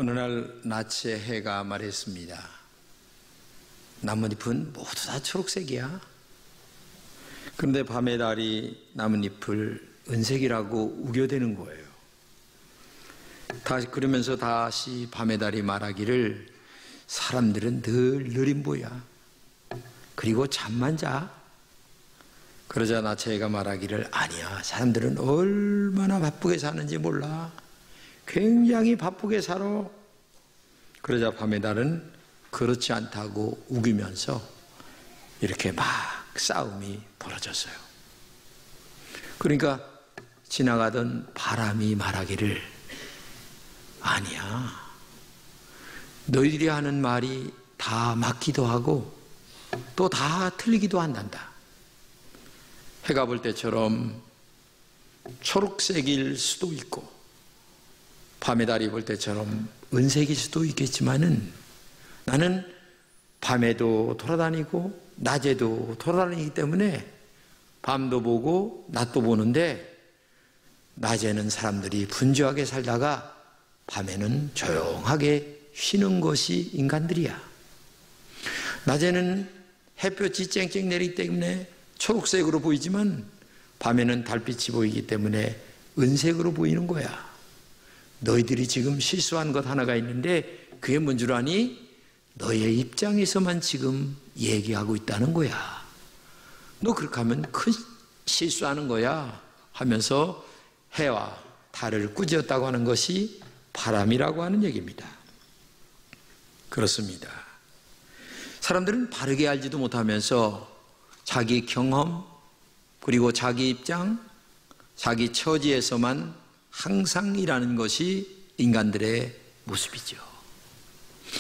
어느 날 낮에 해가 말했습니다. 나뭇잎은 모두 다 초록색이야. 그런데 밤의 달이 나뭇잎을 은색이라고 우겨대는 거예요. 그러면서 다시 밤의 달이 말하기를 사람들은 늘 느림보야. 그리고 잠만 자. 그러자 나체가 말하기를 아니야. 사람들은 얼마나 바쁘게 사는지 몰라. 굉장히 바쁘게 살아. 그러자 밤의 달은 그렇지 않다고 우기면서 이렇게 막 싸움이 벌어졌어요. 그러니까 지나가던 바람이 말하기를 아니야. 너희들이 하는 말이 다 맞기도 하고 또 다 틀리기도 한단다. 해가 볼 때처럼 초록색일 수도 있고 밤의 달이 볼 때처럼 은색일 수도 있겠지만은 나는 밤에도 돌아다니고 낮에도 돌아다니기 때문에 밤도 보고 낮도 보는데 낮에는 사람들이 분주하게 살다가 밤에는 조용하게 쉬는 것이 인간들이야. 낮에는 햇볕이 쨍쨍 내리기 때문에 초록색으로 보이지만 밤에는 달빛이 보이기 때문에 은색으로 보이는 거야. 너희들이 지금 실수한 것 하나가 있는데 그게 뭔 줄 아니? 너의 입장에서만 지금 얘기하고 있다는 거야. 너 그렇게 하면 큰 실수하는 거야 하면서 해와 달을 꾸짖었다고 하는 것이 바람이라고 하는 얘기입니다. 그렇습니다. 사람들은 바르게 알지도 못하면서 자기 경험 그리고 자기 입장, 자기 처지에서만 항상 일하는 것이 인간들의 모습이죠.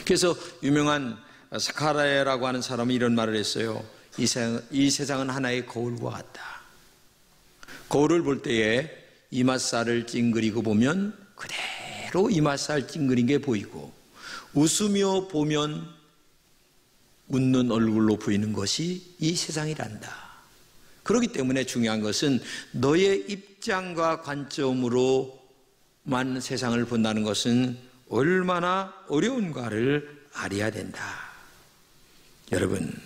그래서 유명한 사카라야라고 하는 사람이 이런 말을 했어요. 이 세상은 하나의 거울과 같다. 거울을 볼 때에 이맛살을 찡그리고 보면 그대로 이맛살 찡그린 게 보이고 웃으며 보면 웃는 얼굴로 보이는 것이 이 세상이란다. 그렇기 때문에 중요한 것은 너의 입장과 관점으로만 세상을 본다는 것은 얼마나 어려운가를 알아야 된다. 여러분,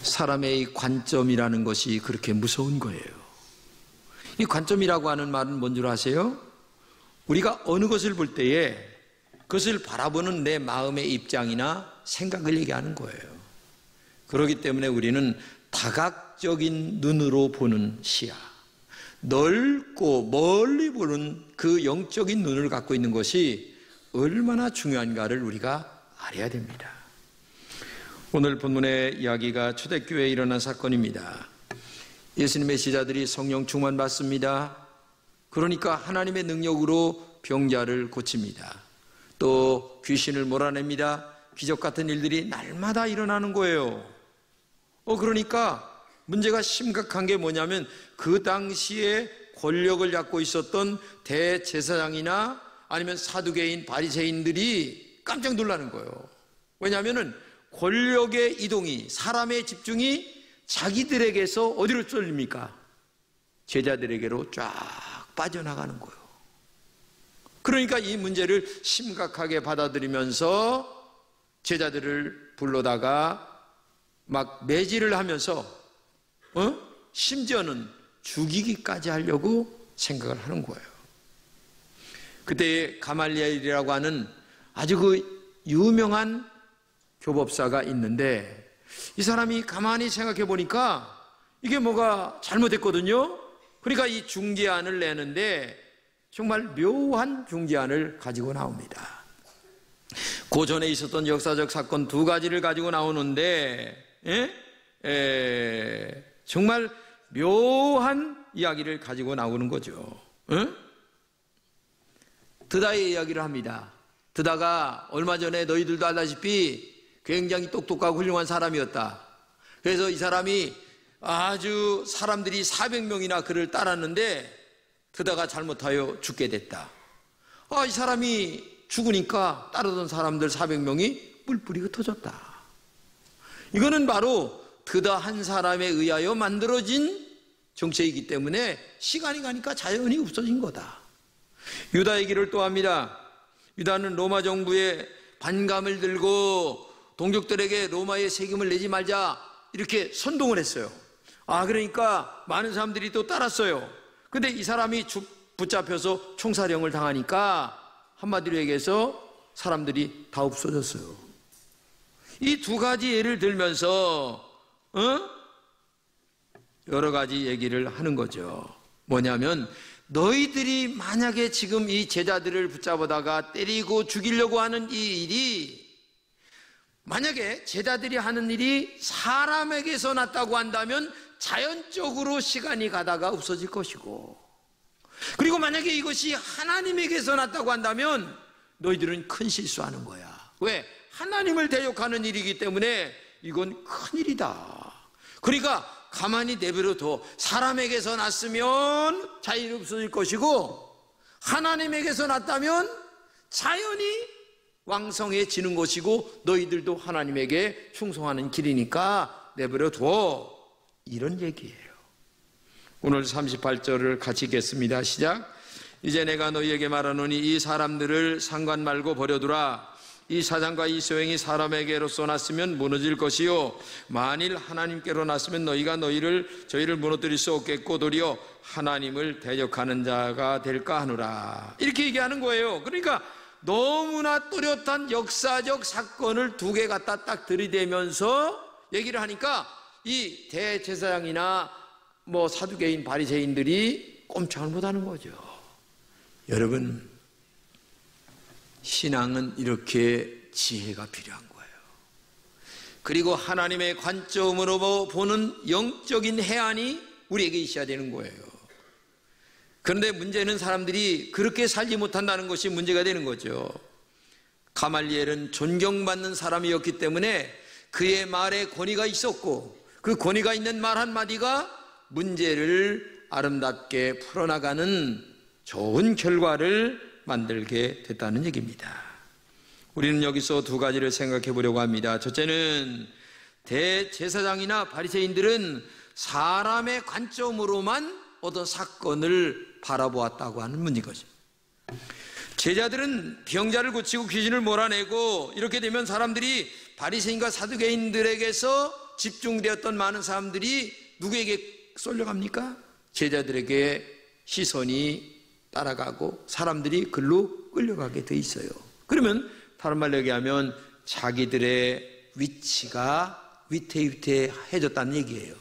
사람의 이 관점이라는 것이 그렇게 무서운 거예요. 이 관점이라고 하는 말은 뭔 줄 아세요? 우리가 어느 것을 볼 때에 그것을 바라보는 내 마음의 입장이나 생각을 얘기하는 거예요. 그렇기 때문에 우리는 다각적인 눈으로 보는 시야, 넓고 멀리 보는 그 영적인 눈을 갖고 있는 것이 얼마나 중요한가를 우리가 알아야 됩니다. 오늘 본문의 이야기가 초대교회에 일어난 사건입니다. 예수님의 제자들이 성령 충만 받습니다. 그러니까 하나님의 능력으로 병자를 고칩니다. 또 귀신을 몰아냅니다. 기적 같은 일들이 날마다 일어나는 거예요. 그러니까 문제가 심각한 게 뭐냐면 그 당시에 권력을 잡고 있었던 대제사장이나 아니면 사두개인, 바리새인들이 깜짝 놀라는 거예요. 왜냐하면 권력의 이동이, 사람의 집중이 자기들에게서 어디로 쏠립니까? 제자들에게로 쫙 빠져나가는 거예요. 그러니까 이 문제를 심각하게 받아들이면서 제자들을 불러다가 막 매질을 하면서 심지어는 죽이기까지 하려고 생각을 하는 거예요. 그때 가말리엘이라고 하는 아주 그 유명한 교법사가 있는데 이 사람이 가만히 생각해 보니까 이게 뭐가 잘못됐거든요. 그러니까 이 중재안을 내는데 정말 묘한 중재안을 가지고 나옵니다. 그 전에 있었던 역사적 사건 두 가지를 가지고 나오는데 정말 묘한 이야기를 가지고 나오는 거죠. 드다의 이야기를 합니다. 드다가 얼마 전에 너희들도 알다시피 굉장히 똑똑하고 훌륭한 사람이었다. 그래서 이 사람이 아주 사람들이 400명이나 그를 따랐는데 드다가 잘못하여 죽게 됐다. 이 사람이 죽으니까 따르던 사람들 400명이 뿔뿔이 흩어졌다. 이거는 바로 드다 한 사람에 의하여 만들어진 정책이기 때문에 시간이 가니까 자연히 없어진 거다. 유다의 길을 또 합니다. 유다는 로마 정부에 반감을 들고 동족들에게 로마의 세금을 내지 말자 이렇게 선동을 했어요. 그러니까 많은 사람들이 또 따랐어요. 근데 이 사람이 붙잡혀서 총사령을 당하니까 한마디로 얘기해서 사람들이 다 없어졌어요. 이 두 가지 예를 들면서 여러 가지 얘기를 하는 거죠. 뭐냐면 너희들이 만약에 지금 이 제자들을 붙잡아다가 때리고 죽이려고 하는 이 일이, 만약에 제자들이 하는 일이 사람에게서 났다고 한다면 자연적으로 시간이 가다가 없어질 것이고, 그리고 만약에 이것이 하나님에게서 났다고 한다면 너희들은 큰 실수하는 거야. 왜? 하나님을 대적하는 일이기 때문에 이건 큰일이다. 그러니까 가만히 내버려둬. 사람에게서 났으면 자연이 없어질 것이고, 하나님에게서 났다면 자연이 왕성해지는 것이고, 너희들도 하나님에게 충성하는 길이니까 내버려둬. 이런 얘기예요. 오늘 38절을 같이 읽겠습니다. 시작. 이제 내가 너희에게 말하노니 이 사람들을 상관 말고 버려두라. 이 사장과 이 소행이 사람에게로서 났으면 무너질 것이요, 만일 하나님께로 났으면 너희가 저희를 무너뜨릴 수 없겠고 도리어 하나님을 대적하는 자가 될까 하노라. 이렇게 얘기하는 거예요. 그러니까 너무나 뚜렷한 역사적 사건을 두 개 갖다 딱 들이대면서 얘기를 하니까 이 대제사장이나 사두개인 바리새인들이 꼼짝을 못하는 거죠. 여러분, 신앙은 이렇게 지혜가 필요한 거예요. 그리고 하나님의 관점으로 보는 영적인 해안이 우리에게 있어야 되는 거예요. 그런데 문제는 사람들이 그렇게 살지 못한다는 것이 문제가 되는 거죠. 가말리엘은 존경받는 사람이었기 때문에 그의 말에 권위가 있었고, 그 권위가 있는 말 한마디가 문제를 아름답게 풀어나가는 좋은 결과를 만들게 됐다는 얘기입니다. 우리는 여기서 두 가지를 생각해 보려고 합니다. 첫째는 대제사장이나 바리새인들은 사람의 관점으로만 어떤 사건을 바라보았다고 하는 문제인 거죠. 제자들은 병자를 고치고 귀신을 몰아내고, 이렇게 되면 사람들이 바리새인과 사두개인들에게서 집중되었던 많은 사람들이 누구에게 쏠려갑니까? 제자들에게 시선이 따라가고 사람들이 글로 끌려가게 돼 있어요. 그러면 다른 말로 얘기하면 자기들의 위치가 위태위태해졌다는 얘기예요.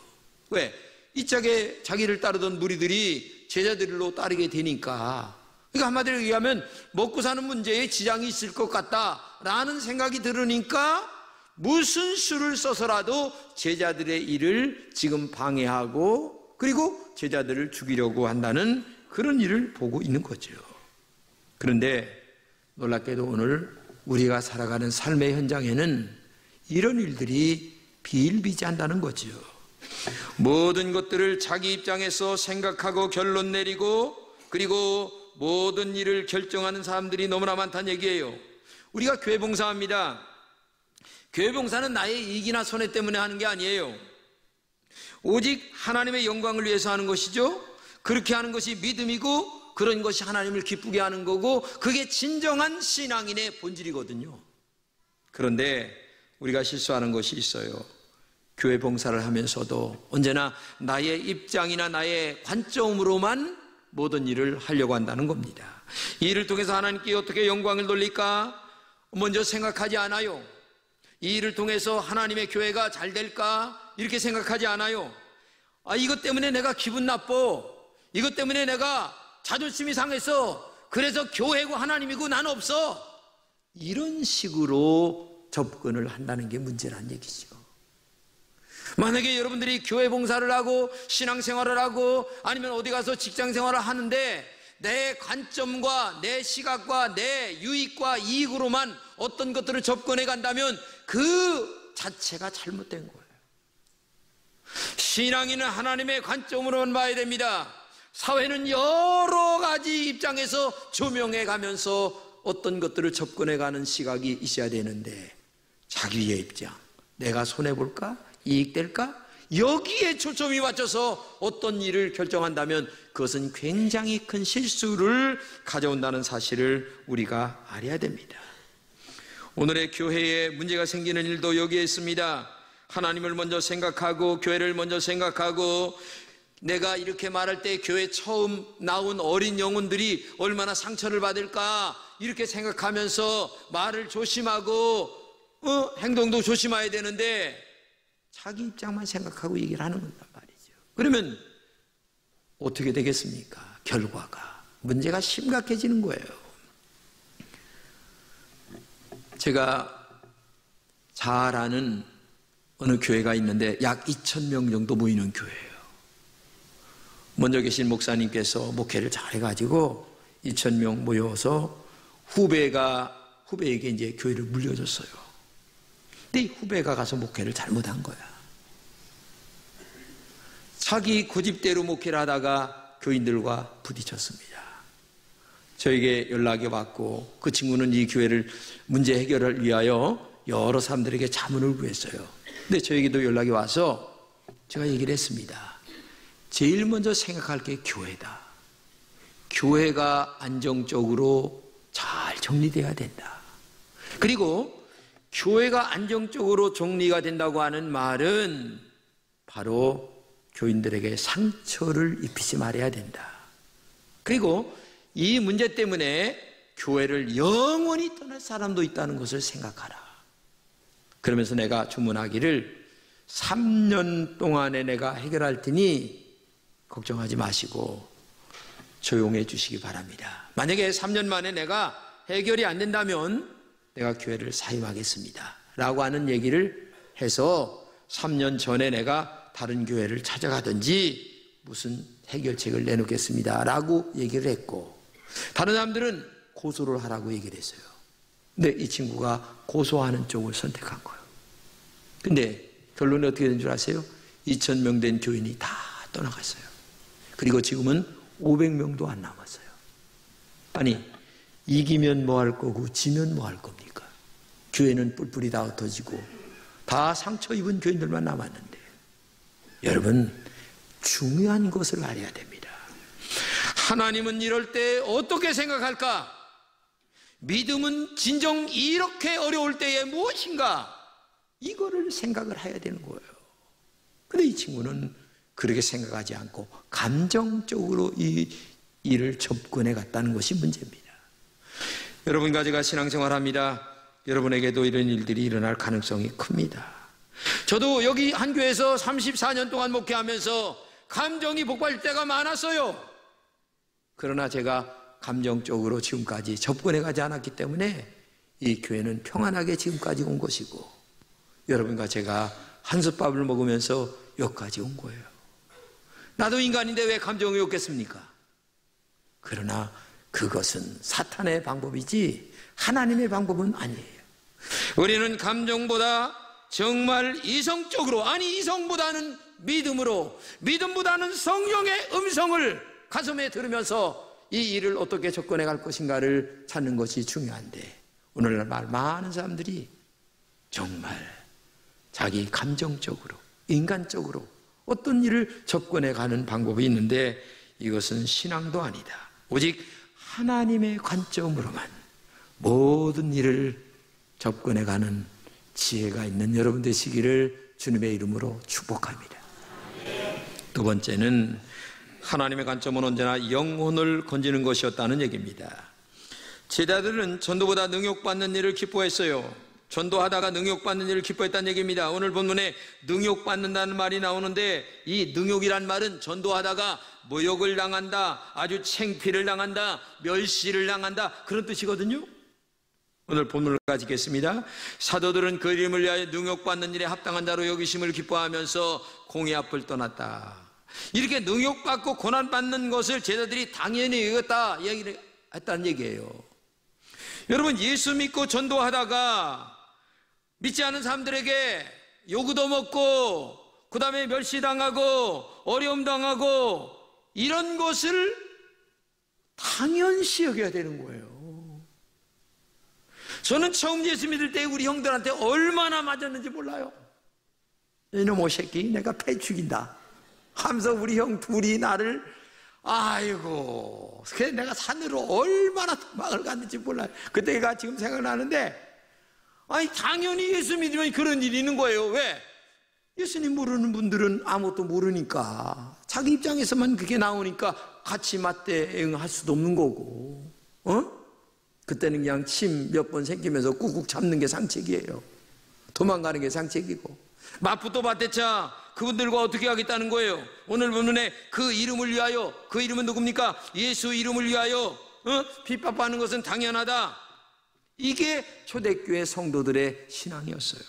왜? 이 짝에 자기를 따르던 무리들이 제자들로 따르게 되니까, 그러니까 한마디로 얘기하면 먹고 사는 문제에 지장이 있을 것 같다라는 생각이 들으니까 무슨 수를 써서라도 제자들의 일을 지금 방해하고, 그리고 제자들을 죽이려고 한다는 그런 일을 보고 있는 거죠. 그런데 놀랍게도 오늘 우리가 살아가는 삶의 현장에는 이런 일들이 비일비재한다는 거죠. 모든 것들을 자기 입장에서 생각하고 결론 내리고, 그리고 모든 일을 결정하는 사람들이 너무나 많다는 얘기예요. 우리가 교회 봉사합니다. 교회 봉사는 나의 이익이나 손해 때문에 하는 게 아니에요. 오직 하나님의 영광을 위해서 하는 것이죠. 그렇게 하는 것이 믿음이고, 그런 것이 하나님을 기쁘게 하는 거고, 그게 진정한 신앙인의 본질이거든요. 그런데 우리가 실수하는 것이 있어요. 교회 봉사를 하면서도 언제나 나의 입장이나 나의 관점으로만 모든 일을 하려고 한다는 겁니다. 이 일을 통해서 하나님께 어떻게 영광을 돌릴까 먼저 생각하지 않아요. 이 일을 통해서 하나님의 교회가 잘 될까 이렇게 생각하지 않아요. 이것 때문에 내가 기분 나빠, 이것 때문에 내가 자존심이 상해서, 그래서 교회고 하나님이고 난 없어, 이런 식으로 접근을 한다는 게 문제라는 얘기죠. 만약에 여러분들이 교회 봉사를 하고 신앙생활을 하고 아니면 어디 가서 직장생활을 하는데 내 관점과 내 시각과 내 유익과 이익으로만 어떤 것들을 접근해 간다면 그 자체가 잘못된 거예요. 신앙인은 하나님의 관점으로만 봐야 됩니다. 사회는 여러 가지 입장에서 조명해 가면서 어떤 것들을 접근해 가는 시각이 있어야 되는데, 자기의 입장, 내가 손해볼까? 이익될까? 여기에 초점이 맞춰서 어떤 일을 결정한다면 그것은 굉장히 큰 실수를 가져온다는 사실을 우리가 알아야 됩니다. 오늘의 교회에 문제가 생기는 일도 여기에 있습니다. 하나님을 먼저 생각하고 교회를 먼저 생각하고 내가 이렇게 말할 때 교회 처음 나온 어린 영혼들이 얼마나 상처를 받을까 이렇게 생각하면서 말을 조심하고 행동도 조심해야 되는데 자기 입장만 생각하고 얘기를 하는 거란 말이죠. 그러면 어떻게 되겠습니까? 결과가 문제가 심각해지는 거예요. 제가 잘 아는 어느 교회가 있는데 약 2,000명 정도 모이는 교회예요. 먼저 계신 목사님께서 목회를 잘해가지고 2,000명 모여서 후배에게 이제 교회를 물려줬어요. 근데 이 후배가 가서 목회를 잘못한 거야. 자기 고집대로 목회를 하다가 교인들과 부딪혔습니다. 저에게 연락이 왔고 그 친구는 이 교회를 문제 해결을 위하여 여러 사람들에게 자문을 구했어요. 근데 저에게도 연락이 와서 제가 얘기를 했습니다. 제일 먼저 생각할 게 교회다. 교회가 안정적으로 잘 정리돼야 된다. 그리고 교회가 안정적으로 정리가 된다고 하는 말은 바로 교인들에게 상처를 입히지 말아야 된다. 그리고 이 문제 때문에 교회를 영원히 떠날 사람도 있다는 것을 생각하라. 그러면서 내가 주문하기를 3년 동안에 내가 해결할 테니 걱정하지 마시고 조용해 주시기 바랍니다. 만약에 3년 만에 내가 해결이 안 된다면 내가 교회를 사임하겠습니다 라고 하는 얘기를 해서 3년 전에 내가 다른 교회를 찾아가든지 무슨 해결책을 내놓겠습니다 라고 얘기를 했고, 다른 사람들은 고소를 하라고 얘기를 했어요. 근데 이 친구가 고소하는 쪽을 선택한 거예요. 근데 결론이 어떻게 된 줄 아세요? 2,000명 된 교인이 다 떠나갔어요. 그리고 지금은 500명도 안 남았어요. 아니, 이기면 뭐 할 거고 지면 뭐 할 겁니까? 교회는 뿔뿔이 다 흩어지고 다 상처 입은 교인들만 남았는데, 여러분 중요한 것을 알아야 됩니다. 하나님은 이럴 때 어떻게 생각할까? 믿음은 진정 이렇게 어려울 때에 무엇인가? 이거를 생각을 해야 되는 거예요. 근데 이 친구는 그렇게 생각하지 않고 감정적으로 이 일을 접근해 갔다는 것이 문제입니다. 여러분과 제가 신앙생활합니다. 여러분에게도 이런 일들이 일어날 가능성이 큽니다. 저도 여기 한 교회에서 34년 동안 목회하면서 감정이 폭발할 때가 많았어요. 그러나 제가 감정적으로 지금까지 접근해 가지 않았기 때문에 이 교회는 평안하게 지금까지 온 것이고, 여러분과 제가 한솥밥을 먹으면서 여기까지 온 거예요. 나도 인간인데 왜 감정이 없겠습니까? 그러나 그것은 사탄의 방법이지 하나님의 방법은 아니에요. 우리는 감정보다 정말 이성적으로, 아니 이성보다는 믿음으로, 믿음보다는 성령의 음성을 가슴에 들으면서 이 일을 어떻게 접근해 갈 것인가를 찾는 것이 중요한데, 오늘날 많은 사람들이 정말 자기 감정적으로, 인간적으로 어떤 일을 접근해 가는 방법이 있는데, 이것은 신앙도 아니다. 오직 하나님의 관점으로만 모든 일을 접근해 가는 지혜가 있는 여러분 되시기를 주님의 이름으로 축복합니다. 두 번째는 하나님의 관점은 언제나 영혼을 건지는 것이었다는 얘기입니다. 제자들은 전도보다 능욕받는 일을 기뻐했어요. 전도하다가 능욕받는 일을 기뻐했다는 얘기입니다. 오늘 본문에 능욕받는다는 말이 나오는데, 이 능욕이란 말은 전도하다가 모욕을 당한다, 아주 창피를 당한다, 멸시를 당한다, 그런 뜻이거든요. 오늘 본문을 가지겠습니다. 사도들은 그 이름을 위하여 능욕받는 일에 합당한 자로 여기심을 기뻐하면서 공의 앞을 떠났다. 이렇게 능욕받고 고난받는 것을 제자들이 당연히 여겼다 얘기를 했다는 얘기예요. 여러분, 예수 믿고 전도하다가 믿지 않은 사람들에게 요구도 먹고 그 다음에 멸시당하고 어려움 당하고 이런 것을 당연시 여겨야 되는 거예요. 저는 처음 예수 믿을 때 우리 형들한테 얼마나 맞았는지 몰라요. 이놈의 새끼 내가 패 죽인다 하면서 우리 형 둘이 나를 아이고 그래서 내가 산으로 얼마나 도망을 갔는지 몰라요. 그때가 지금 생각나는데 아니 당연히 예수 믿으면 그런 일이 있는 거예요. 왜? 예수님 모르는 분들은 아무것도 모르니까 자기 입장에서만 그게 나오니까 같이 맞대응할 수도 없는 거고 그때는 그냥 침 몇 번 생기면서 꾹꾹 참는 게 상책이에요. 도망가는 게 상책이고 맞붙어 맞대차 그분들과 어떻게 하겠다는 거예요? 오늘 본문에 그 이름을 위하여 그 이름은 누굽니까? 예수 이름을 위하여 핍박받는 것은 당연하다. 이게 초대교회 성도들의 신앙이었어요.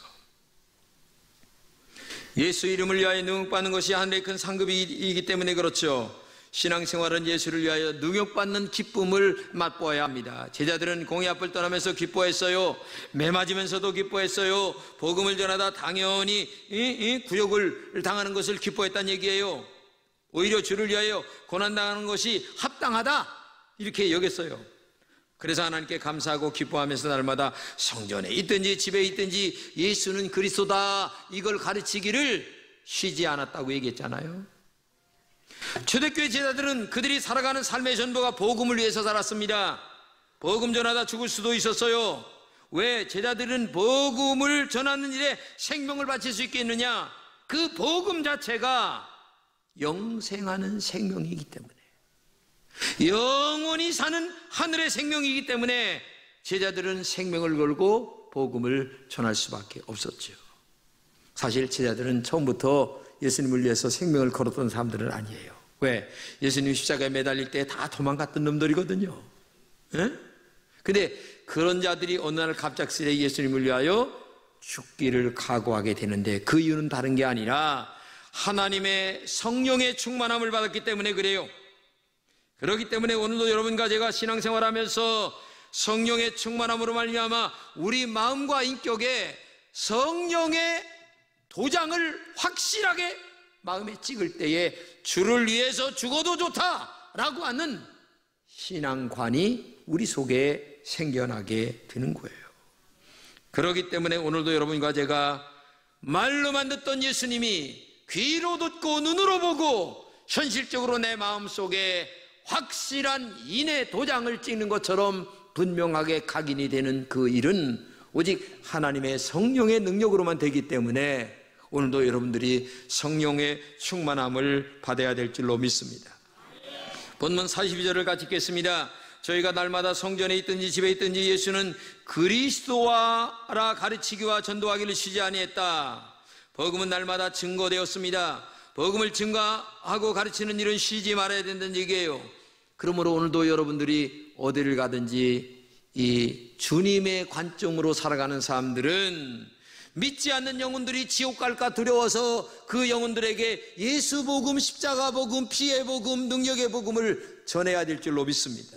예수 이름을 위하여 능력받는 것이 하늘의 큰 상급이기 때문에 그렇죠. 신앙생활은 예수를 위하여 능력받는 기쁨을 맛보아야 합니다. 제자들은 공의 앞을 떠나면서 기뻐했어요. 매 맞으면서도 기뻐했어요. 복음을 전하다 당연히 굴욕을 당하는 것을 기뻐했다는 얘기예요. 오히려 주를 위하여 고난당하는 것이 합당하다 이렇게 여겼어요. 그래서 하나님께 감사하고 기뻐하면서 날마다 성전에 있든지 집에 있든지 예수는 그리스도다 이걸 가르치기를 쉬지 않았다고 얘기했잖아요. 초대교회 제자들은 그들이 살아가는 삶의 전부가 복음을 위해서 살았습니다. 복음 전하다 죽을 수도 있었어요. 왜? 제자들은 복음을 전하는 일에 생명을 바칠 수 있겠느냐? 그 복음 자체가 영생하는 생명이기 때문에 영원히 사는 하늘의 생명이기 때문에 제자들은 생명을 걸고 복음을 전할 수밖에 없었죠. 사실 제자들은 처음부터 예수님을 위해서 생명을 걸었던 사람들은 아니에요. 왜? 예수님 십자가에 매달릴 때 다 도망갔던 놈들이거든요. 근데 그런 자들이 어느 날 갑작스레 예수님을 위하여 죽기를 각오하게 되는데 그 이유는 다른 게 아니라 하나님의 성령의 충만함을 받았기 때문에 그래요. 그렇기 때문에 오늘도 여러분과 제가 신앙생활하면서 성령의 충만함으로 말미암아 우리 마음과 인격에 성령의 도장을 확실하게 마음에 찍을 때에 주를 위해서 죽어도 좋다라고 하는 신앙관이 우리 속에 생겨나게 되는 거예요. 그렇기 때문에 오늘도 여러분과 제가 말로만 듣던 예수님이 귀로 듣고 눈으로 보고 현실적으로 내 마음속에 확실한 인의 도장을 찍는 것처럼 분명하게 각인이 되는 그 일은 오직 하나님의 성령의 능력으로만 되기 때문에 오늘도 여러분들이 성령의 충만함을 받아야 될 줄로 믿습니다. 본문 42절을 같이 읽겠습니다. 저희가 날마다 성전에 있든지 집에 있든지 예수는 그리스도와라 가르치기와 전도하기를 쉬지 아니했다. 복음은 날마다 증거되었습니다. 복음을 증거하고 가르치는 일은 쉬지 말아야 된다는 얘기예요. 그러므로 오늘도 여러분들이 어디를 가든지 이 주님의 관점으로 살아가는 사람들은 믿지 않는 영혼들이 지옥 갈까 두려워서 그 영혼들에게 예수 복음, 십자가 복음, 피의 복음, 능력의 복음을 전해야 될 줄로 믿습니다.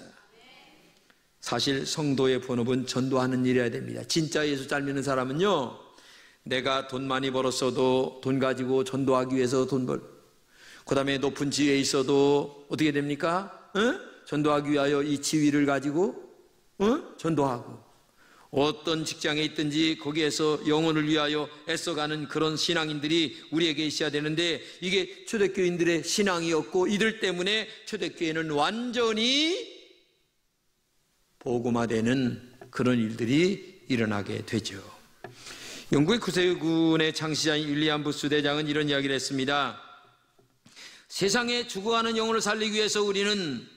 사실 성도의 본업은 전도하는 일이어야 됩니다. 진짜 예수 잘 믿는 사람은요, 내가 돈 많이 벌었어도 돈 가지고 전도하기 위해서 그 다음에 높은 지위에 있어도 어떻게 됩니까? 전도하기 위하여 이 지위를 가지고 전도하고, 어떤 직장에 있든지 거기에서 영혼을 위하여 애써가는 그런 신앙인들이 우리에게 있어야 되는데, 이게 초대교인들의 신앙이었고 이들 때문에 초대교회는 완전히 복음화되는 그런 일들이 일어나게 되죠. 영국의 구세군의 창시자인 윌리엄 부스 대장은 이런 이야기를 했습니다. 세상에 죽어가는 영혼을 살리기 위해서 우리는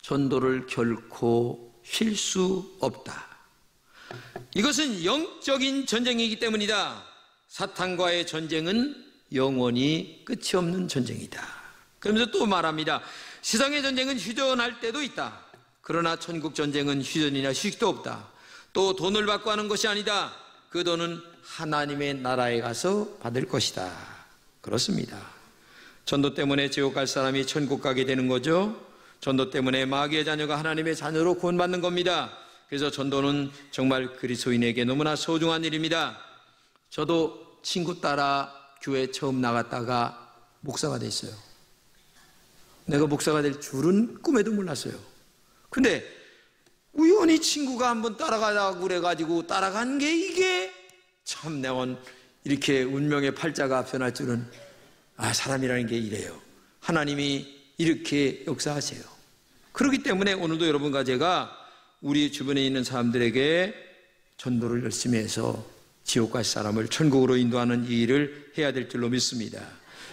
전도를 결코 쉴 수 없다. 이것은 영적인 전쟁이기 때문이다. 사탄과의 전쟁은 영원히 끝이 없는 전쟁이다. 그러면서 또 말합니다. 세상의 전쟁은 휴전할 때도 있다. 그러나 천국 전쟁은 휴전이나 휴식도 없다. 또 돈을 받고 하는 것이 아니다. 그 돈은 하나님의 나라에 가서 받을 것이다. 그렇습니다. 전도 때문에 지옥 갈 사람이 천국 가게 되는 거죠. 전도 때문에 마귀의 자녀가 하나님의 자녀로 구원받는 겁니다. 그래서 전도는 정말 그리스도인에게 너무나 소중한 일입니다. 저도 친구 따라 교회 처음 나갔다가 목사가 됐어요. 내가 목사가 될 줄은 꿈에도 몰랐어요. 근데 우연히 친구가 한번 따라가자고 그래가지고 따라간 게 이게 참 내가 이렇게 운명의 팔자가 변할 줄은, 사람이라는 게 이래요. 하나님이 이렇게 역사하세요. 그렇기 때문에 오늘도 여러분과 제가 우리 주변에 있는 사람들에게 전도를 열심히 해서 지옥 갈 사람을 천국으로 인도하는 이 일을 해야 될 줄로 믿습니다.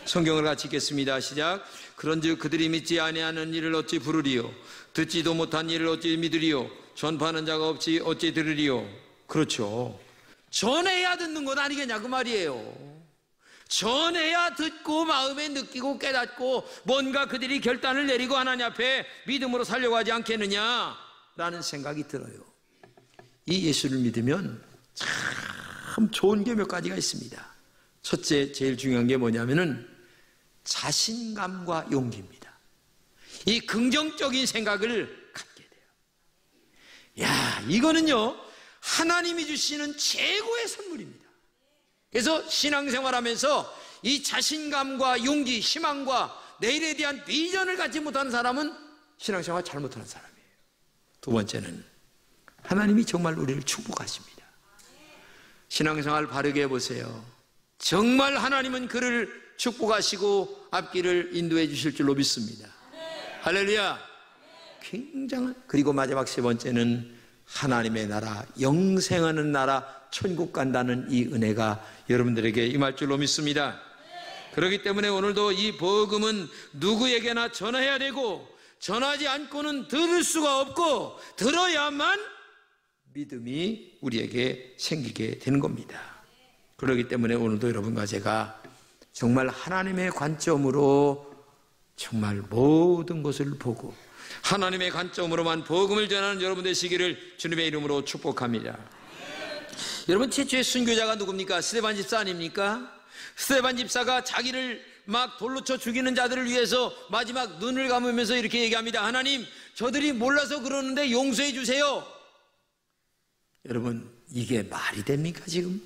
성경을 같이 읽겠습니다. 시작. 그런즉 그들이 믿지 아니하는 일을 어찌 부르리요? 듣지도 못한 일을 어찌 믿으리요? 전파하는 자가 없이 어찌 들으리요? 그렇죠. 전해야 듣는 건 아니겠냐 그 말이에요. 전해야 듣고 마음에 느끼고 깨닫고 뭔가 그들이 결단을 내리고 하나님 앞에 믿음으로 살려고 하지 않겠느냐라는 생각이 들어요. 이 예수를 믿으면 참 좋은 게 몇 가지가 있습니다. 첫째, 제일 중요한 게 뭐냐면은 자신감과 용기입니다. 이 긍정적인 생각을 갖게 돼요. 이거는요 하나님이 주시는 최고의 선물입니다. 그래서 신앙생활하면서 이 자신감과 용기, 희망과 내일에 대한 비전을 갖지 못하는 사람은 신앙생활 잘못하는 사람이에요. 두 번째는 하나님이 정말 우리를 축복하십니다. 신앙생활 바르게 해보세요. 정말 하나님은 그를 축복하시고 앞길을 인도해 주실 줄로 믿습니다. 할렐루야. 굉장한. 그리고 마지막 세 번째는 하나님의 나라, 영생하는 나라, 천국 간다는 이 은혜가 여러분들에게 임할 줄로 믿습니다. 그렇기 때문에 오늘도 이 복음은 누구에게나 전해야 되고, 전하지 않고는 들을 수가 없고, 들어야만 믿음이 우리에게 생기게 되는 겁니다. 그렇기 때문에 오늘도 여러분과 제가 정말 하나님의 관점으로 정말 모든 것을 보고 하나님의 관점으로만 복음을 전하는 여러분 되시기를 주님의 이름으로 축복합니다. 여러분, 최초의 순교자가 누굽니까? 스데반 집사 아닙니까? 스데반 집사가 자기를 막 돌로 쳐 죽이는 자들을 위해서 마지막 눈을 감으면서 이렇게 얘기합니다. 하나님, 저들이 몰라서 그러는데 용서해 주세요. 여러분, 이게 말이 됩니까 지금?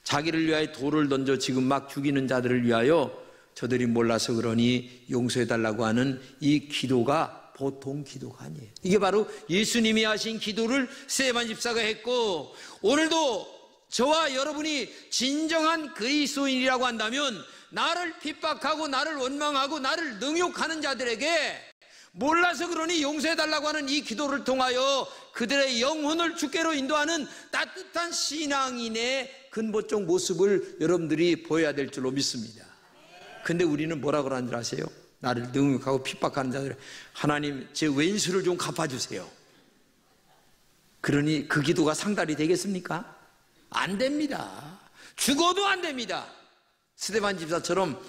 자기를 위하여 돌을 던져 지금 막 죽이는 자들을 위하여 저들이 몰라서 그러니 용서해 달라고 하는 이 기도가 보통 기도가 아니에요. 이게 바로 예수님이 하신 기도를 스데반 집사가 했고, 오늘도 저와 여러분이 진정한 그리스도인이라고 한다면 나를 핍박하고 나를 원망하고 나를 능욕하는 자들에게 몰라서 그러니 용서해달라고 하는 이 기도를 통하여 그들의 영혼을 주께로 인도하는 따뜻한 신앙인의 근본적 모습을 여러분들이 보여야 될 줄로 믿습니다. 근데 우리는 뭐라 그러는 줄 아세요? 나를 능욕하고 핍박하는 자들, 하나님 제 왼수를 좀 갚아주세요. 그러니 그 기도가 상달이 되겠습니까? 안 됩니다. 죽어도 안 됩니다. 스데반 집사처럼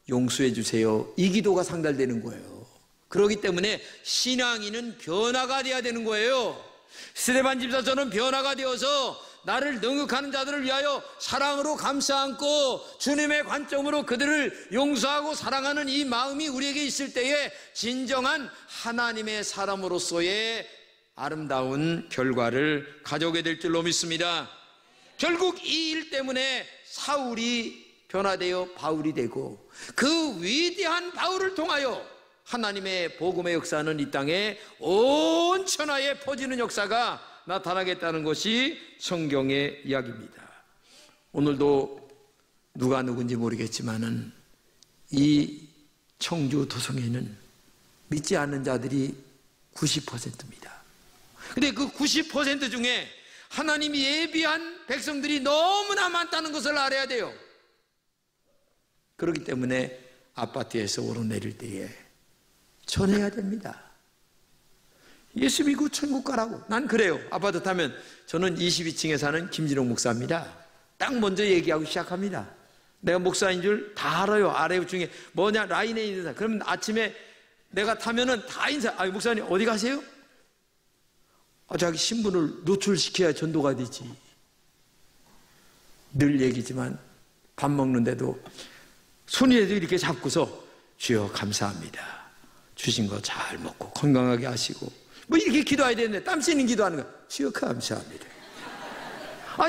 용서해 주세요, 이 기도가 상달되는 거예요. 그렇기 때문에 신앙인은 변화가 돼야 되는 거예요. 스데반 집사처럼 변화가 되어서 나를 능욕하는 자들을 위하여 사랑으로 감싸 안고 주님의 관점으로 그들을 용서하고 사랑하는 이 마음이 우리에게 있을 때에 진정한 하나님의 사람으로서의 아름다운 결과를 가져오게 될 줄로 믿습니다. 결국 이 일 때문에 사울이 변화되어 바울이 되고, 그 위대한 바울을 통하여 하나님의 복음의 역사는 이 땅에 온 천하에 퍼지는 역사가 나타나겠다는 것이 성경의 이야기입니다. 오늘도 누가 누군지 모르겠지만은 이 청주 도성에는 믿지 않는 자들이 90%입니다. 근데 그 90% 중에 하나님이 예비한 백성들이 너무나 많다는 것을 알아야 돼요. 그렇기 때문에 아파트에서 오르내릴 때에 전해야 됩니다. 예수 믿고 천국 가라고. 난 그래요. 아파트 타면 저는 22층에 사는 김진홍 목사입니다. 딱 먼저 얘기하고 시작합니다. 내가 목사인 줄 다 알아요. 아래 중에 뭐냐, 라인에 있는 사람. 그러면 아침에 내가 타면은 다 인사. 목사님 어디 가세요? 자기 신분을 노출시켜야 전도가 되지. 늘 얘기지만 밥 먹는데도 손이라도 이렇게 잡고서 주여 감사합니다, 주신 거 잘 먹고 건강하게 하시고, 뭐 이렇게 기도해야 되는데 땀 씻는 기도하는 거, 주여 감사합니다.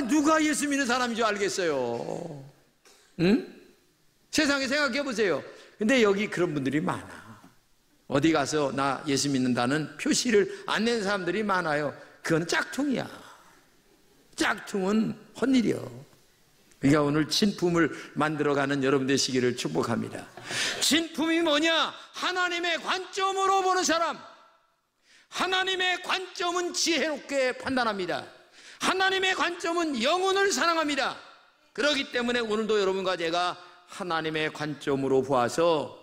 누가 예수 믿는 사람인 줄 알겠어요? 응? 세상에 생각해 보세요. 근데 여기 그런 분들이 많아. 어디 가서 나 예수 믿는다는 표시를 안 낸 사람들이 많아요. 그건 짝퉁이야. 짝퉁은 헛일이요. 그러니까 오늘 진품을 만들어가는 여러분 되시기를 축복합니다. 진품이 뭐냐? 하나님의 관점으로 보는 사람. 하나님의 관점은 지혜롭게 판단합니다. 하나님의 관점은 영혼을 사랑합니다. 그렇기 때문에 오늘도 여러분과 제가 하나님의 관점으로 보아서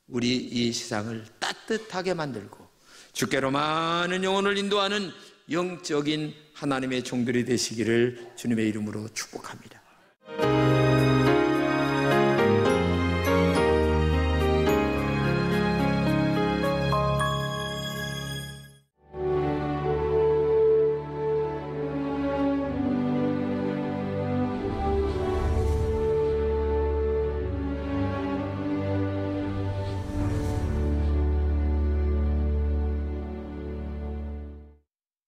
우리 이 세상을 따뜻하게 만들고 주께로 많은 영혼을 인도하는 영적인 하나님의 종들이 되시기를 주님의 이름으로 축복합니다.